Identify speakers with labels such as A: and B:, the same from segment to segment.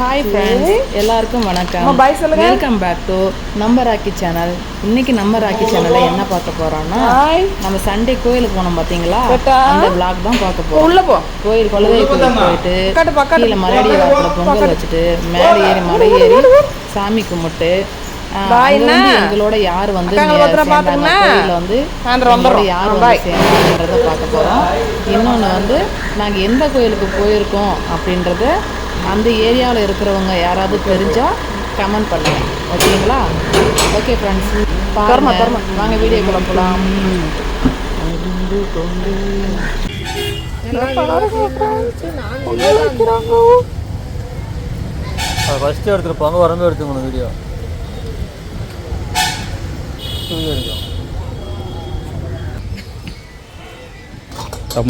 A: Hi friends, எல்லாருக்கும் வணக்கம். Welcome back to நம்ம ராக்கி சேனல். இன்னைக்கு நம்ம ராக்கி சேனலில் என்ன பார்க்க போகிறோம்னா, நம்ம சண்டே கோயிலுக்கு போனோம் பார்த்தீங்களா, அந்த விளாக் தான் பார்க்க போகிறோம். உள்ளே கோயில் குலதெய்வ கோயிலுக்கு போயிட்டு கீழே மலையடி வாரத்தில் பொங்கல் வச்சுட்டு மேலே ஏறி மலை ஏறி சாமி கும்பிட்டு எங்களோட யார் வந்து கோயிலில் வந்து யார் வந்து சேர்ந்ததுன்றதை பார்க்க போகிறோம். இன்னொன்று வந்து நாங்கள் எந்த கோயிலுக்கு போயிருக்கோம் அப்படின்றத அந்த ஏரியாவில் இருக்கிறவங்க யாராவது தெரிஞ்சால் கமெண்ட் பண்ணுங்கள், ஓகேங்களா? ஓகே ஃப்ரெண்ட்ஸ், வாங்க வீடியோக்குள்ள போகலாம்.
B: ஃபஸ்ட்டு எடுத்துருப்பாங்க, வரம்பு எடுத்துக்கணும் வீடியோ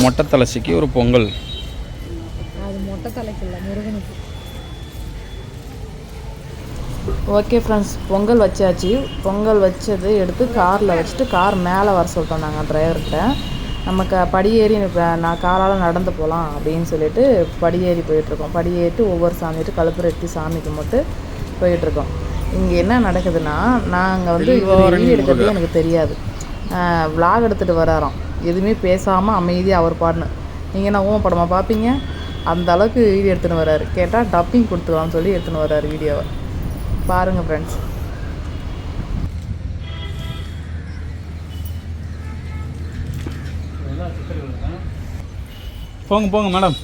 C: மொட்டை தலைச்சிக்கு ஒரு பொங்கல்.
A: ஓகே ஃப்ரெண்ட்ஸ், பொங்கல் வச்சாச்சு. பொங்கல் வச்சது எடுத்து காரில் வச்சுட்டு கார் மேலே வர சொல்லிட்டோம் நாங்கள் டிரைவர்கிட்ட. நமக்கு படியேறி நான் காரால் நடந்து போகலாம் அப்படின்னு சொல்லிட்டு படியேறி போயிட்டுருக்கோம். படியேறிட்டு ஒவ்வொரு சாமிட்டு கழுப்புரட்டி சாமி கும்பிட்டு போயிட்டுருக்கோம். இங்கே என்ன நடக்குதுன்னா, நாங்கள் வந்து வீடியோ எடுக்கிறதே எனக்கு தெரியாது. விளாக் எடுத்துகிட்டு வராரோம், எதுவுமே பேசாமல் அமைதியாக அவர் பாடுன்னு. நீங்கள் என்ன ஊம படமாக பார்ப்பீங்க, அந்த அளவுக்கு வீடியோ எடுத்துன்னு வர்றாரு. கேட்டால் டப்பிங் கொடுத்துக்கலாம்னு சொல்லி எடுத்துன்னு வர்றாரு வீடியோவை. பாருங்கள் ஃப்ரெண்ட்ஸ்.
C: போங்க போங்க மேடம்.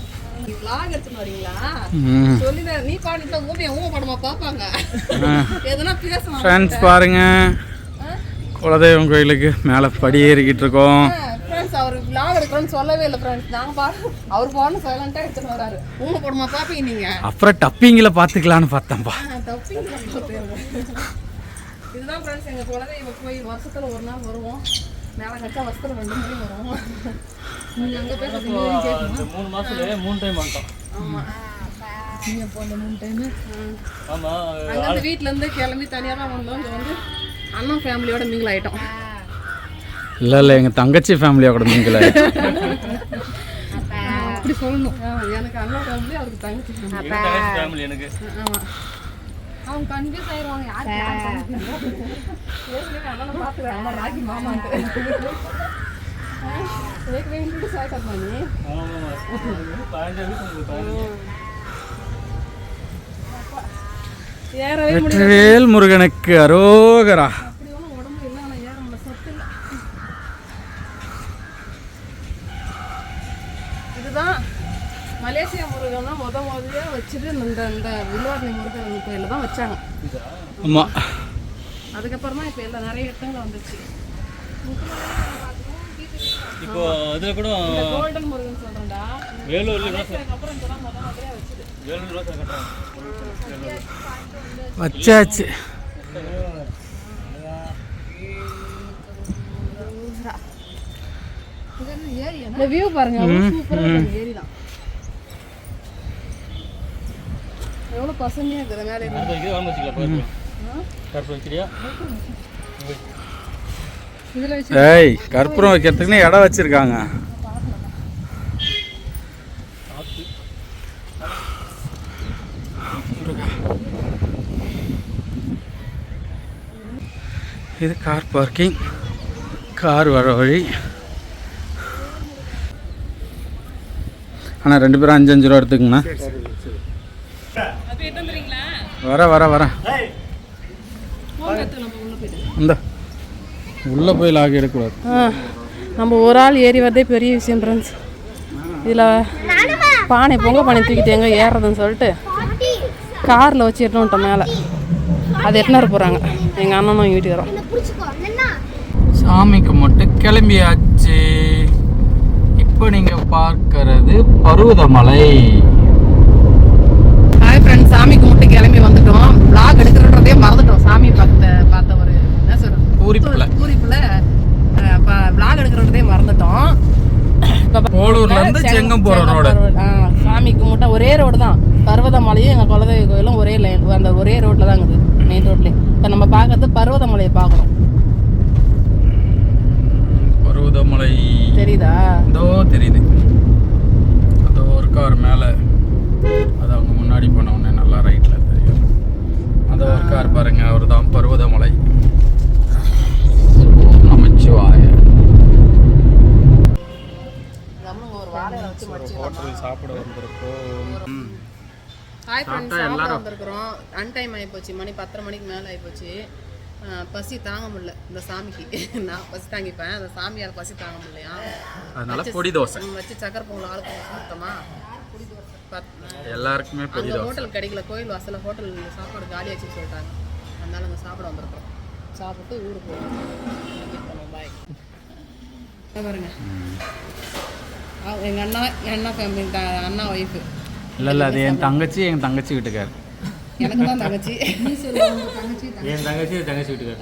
C: ஃப்ரெண்ட்ஸ் பாருங்க, குலதெய்வம் கோயிலுக்கு மேலே படி ஏறிக்கிட்டு இருக்கோம்.
A: அவர் vlog எடுக்கணும்னு சொல்லவே இல்லை ஃப்ரெண்ட்ஸ். அவர் போன சைலண்டா எடுத்துட்டு வராரு. ஊம படமா பாப்பீங்க நீங்க.
C: அப்புறம் டப்பிங்கில் பார்த்துக்கலான்னு பார்த்தேன்ப்பா.
A: இதுதான் ஃப்ரெண்ட்ஸ் எங்க குலதெய்வ கோயில். வருஷத்துல ஒரு நாள் வருவோம். மேலே கட்டா வருஷத்துல 2 முறை வருவோம். நீங்க அங்க போய்
B: 3 மாசத்துல 3 டைம் வந்துட்டோம்.
A: ஆமா, நீங்க போன 3 டைம். ஆமா, அங்க வீட்ல இருந்து கிளம்பி தனியா தான் வந்தோம். இங்க வந்து அண்ணன் ஃபேமிலியோட மிங்கிள் ஆயிட்டோம்.
C: இல்லை எங்கள் தங்கச்சி ஃபேமிலியாக கூட மிங்கிள் ஆயிட்டோம்.
A: அப்படி சொல்லணும். எனக்கு அண்ணன் ஃபேமிலி, அவருக்கு தங்கச்சி
B: ஃபேமிலி. எனக்கு
A: ஆமா, அவங்க கன்ஃபியூஸ் ஆயிடுவாங்க. யாருக்கு அண்ணனை பார்த்துக்கிறேன், அண்ணன் ராக்கி மாமான்ட்டு இன்ட்ரடியூஸ் ஆகிட்டா நீ.
C: வெற்றிவேல் முருகனுக்கு அரோகரா.
A: இதுதான் மலேசியா முருகன் தான் முதல்ல வச்சுட்டு இந்த வில்வாரணி முருகன் கோயிலில் தான் வச்சாங்க.
C: ஆமாம்,
A: அதுக்கப்புறம் தான் இப்போ எல்லாம் நிறைய இடத்துல வந்துச்சு.
B: இப்போ அதில் கூட
A: கோல்டன் முருகன் சொல்கிறேன்டா.
B: வேலூர்ல
A: அப்புறம் இதெல்லாம் முதல்ல வச்சுது.
B: வேலூர் கட்டுறாங்க
C: வச்சாச்சு.
A: இந்த வியூ பாருங்க, சூப்பரா இருக்கு. ஏரி தான் எவ்வளவு பசுமையா இருக்குது. மேலே
C: ஏய், கற்பூரம் வைக்கிறதுக்குன்னு இடம் வச்சிருக்காங்க. இது கார் பார்க்கிங், கார் வர வழி. ஆனால் 2 பேரும் 5-5 ரூபா எடுத்துக்கங்கண்ணா. வர இந்த உள்ளே போய் லாக் எடுக்கக்கூடாது.
A: நம்ம ஒரு ஆள் ஏறி வரதே பெரிய விஷயம் ஃப்ரெண்ட்ஸ். இதில் பொங்கல் பானை தூக்கிட்டு எங்கே ஏறுறதுன்னு சொல்லிட்டு காரில் வச்சு எட்டுன்னு விட்டோம் மேலே. அது எட்டுன்னு வர போகிறாங்க எங்கள் அண்ணனும் எங்கள் வீட்டுக்காரோம்.
C: சாமிக்கு மட்டும் கிளம்பியாச்சு. இப்போ நீங்கள் பார்க்கறது பருவதமலை.
A: ஹாய் ஃப்ரெண்ட்ஸ், சாமிக்கு மட்டும் கிளம்பி வந்துட்டோம். vlog எடுக்கிறதே மறந்துட்டோம். சாமி பார்த்த ஒரு என்ன சொல்றது பூரிப்புல vlog எடுக்கிறதே மறந்துட்டோம்.
C: போலூர்ல இருந்து செங்கம் போற ரோடு.
A: சாமிக்கு மட்டும் ஒரே ரோடு தான். பர்வதமலையும் எங்கள் குலதெய்வ கோயிலும் ஒரே லைன், அந்த ஒரே ரோட்டில் தான் இருக்குது, மெயின் ரோட்லேயே. இப்போ நம்ம பார்க்கறது பர்வதமலையை பார்க்குறோம்.
C: பருவதமலை
A: தெரியுதா?
C: இதோ தெரியுது. அதோ ஒரு கார் மேலே, அது அவங்க முன்னாடி போன உடனே நல்லா ரைட்
A: ஹாய் ஃப்ரெண்ட்ஸ், சாப்பிட
C: எல்லாரும்
A: வந்திருக்கிறோம். அன்டைம் ஆகிப்போச்சு, மணி 10:30 மணிக்கு மேலே ஆகிப்போச்சு. பசி தாங்க முடியல இந்த சாமிக்கு. நான் பசி தாங்கிப்பேன், அந்த சாமியால் பசி தாங்க முடியலையா,
C: அதனால பொடி தோசை
A: வச்சு சக்கரை பொங்கல் ஆளுக்கு சாப்பிட்டோமா.
C: எல்லாருக்குமே பொடி தோசை.
A: ஹோட்டல் கிடைக்கல, கோயில் வாசலில் ஹோட்டல் சாப்பாடு காலியாச்சுன்னு சொல்லிட்டாங்க. அதனால அங்கே சாப்பிட வந்திருக்கிறோம். சாப்பிட்டு ஊருக்கு போகிறோம். பாய். பாருங்க, எங்கள் அண்ணா ஃபேமிலி, அண்ணா ஒய்ஃபு.
C: இல்லை அது என் தங்கச்சி வீட்டுக்கார்.
A: எனக்கு தான் தங்கச்சி.
B: என் தங்கச்சி வீட்டுக்கார்.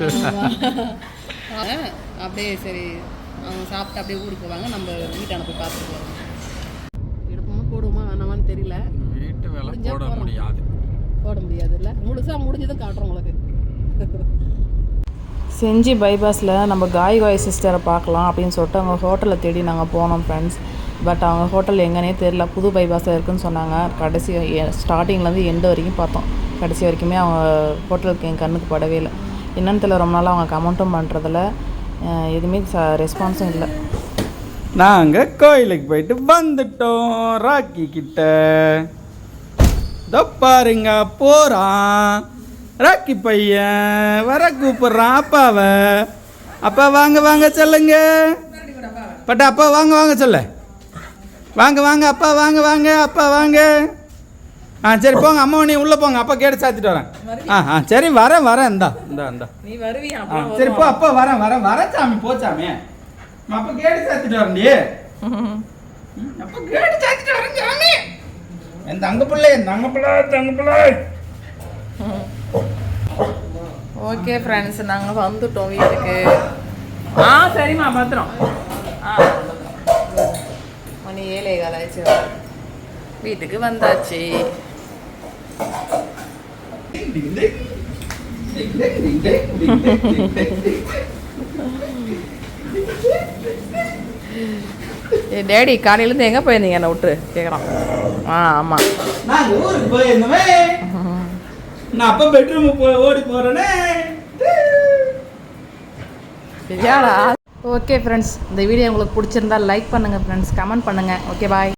A: அப்படியே சரி, அவங்க சாப்பிட்டு அப்படியே ஊருக்கு போவாங்க. நம்ம வீட்டான போய் பார்த்துட்டு போகிறோம். எடுப்போமா போடுவோமா வேணாமான்னு தெரியல.
C: வீட்டு வேலை போட முடியாது
A: இல்லை, முழுசாக முடிஞ்சதும் காட்டுறோம் உங்களுக்கு. செஞ்சி பைபாஸில் நம்ம காய் சிஸ்டரை பார்க்கலாம் அப்படின்னு சொல்லிட்டு அவங்க ஹோட்டலை தேடி நாங்கள் போனோம் ஃப்ரெண்ட்ஸ். பட் அவங்க ஹோட்டல் எங்கன்னே தெரியல, புது பைபாஸில் இருக்குதுன்னு சொன்னாங்க. கடைசி ஸ்டார்டிங்லேருந்து எண்டு வரைக்கும் பார்த்தோம். கடைசி வரைக்குமே அவங்க ஹோட்டலுக்கு என் கண்ணுக்கு படவே இல்லை. என்னன்னு தெரியல, ரொம்ப நாளாக அவங்க கமெண்ட்டும் பண்ணுறதில்ல, எதுவுமே ரெஸ்பான்ஸும் இல்லை.
C: நாங்கள் கோயிலுக்கு போயிட்டு வந்துட்டோம். ராக்கி கிட்ட பாருங்க போகிறான். ராக்கி பையன் வர கூப்பிட்றான் அப்பாவை. அப்பா வாங்க வாங்க சொல்லுங்க. பட் அப்பா வாங்க வாங்க சொல்ல. வாங்க வாங்க அப்பா வாங்க வாங்க அப்பா வாங்க. சரி போங்க அம்மா, நீ உள்ளே போங்க, அப்பா கேட்டு சாத்திட்டு வரேன். சரி வரேன் இந்தா
A: நீ வருவியா?
C: சரி போ அப்பா வரேன் சாமி போச்சாமி. அப்பா கேட்டு சாத்திட்டு வரேன்டி. அப்பா கேட்டு சாத்திட்டு வரேன் சாமி. என் தங்க பிள்ளை.
A: ஓகே ஃப்ரெண்ட்ஸ், நாங்கள் வந்துட்டோம் வீட்டுக்கு. சரிம்மா பத்திரம். மணி 7:15 ஆயிடுச்சு, வீட்டுக்கு வந்தாச்சு. டேடி காலையிலேருந்து எங்கே போயிருந்தீங்க என்னை விட்டு கேட்குறான். ஆமாம்,
C: நான் ஊருக்கு போயிருந்தோமே. நான் அப்போ பெட்ரூம் ஓடி போகிறேனே.
A: ஓகே ஃப்ரெண்ட்ஸ், இந்த வீடியோ உங்களுக்கு பிடிச்சிருந்தா லைக் பண்ணுங்கள் ஃப்ரெண்ட்ஸ், கமெண்ட் பண்ணுங்கள். Okay bye.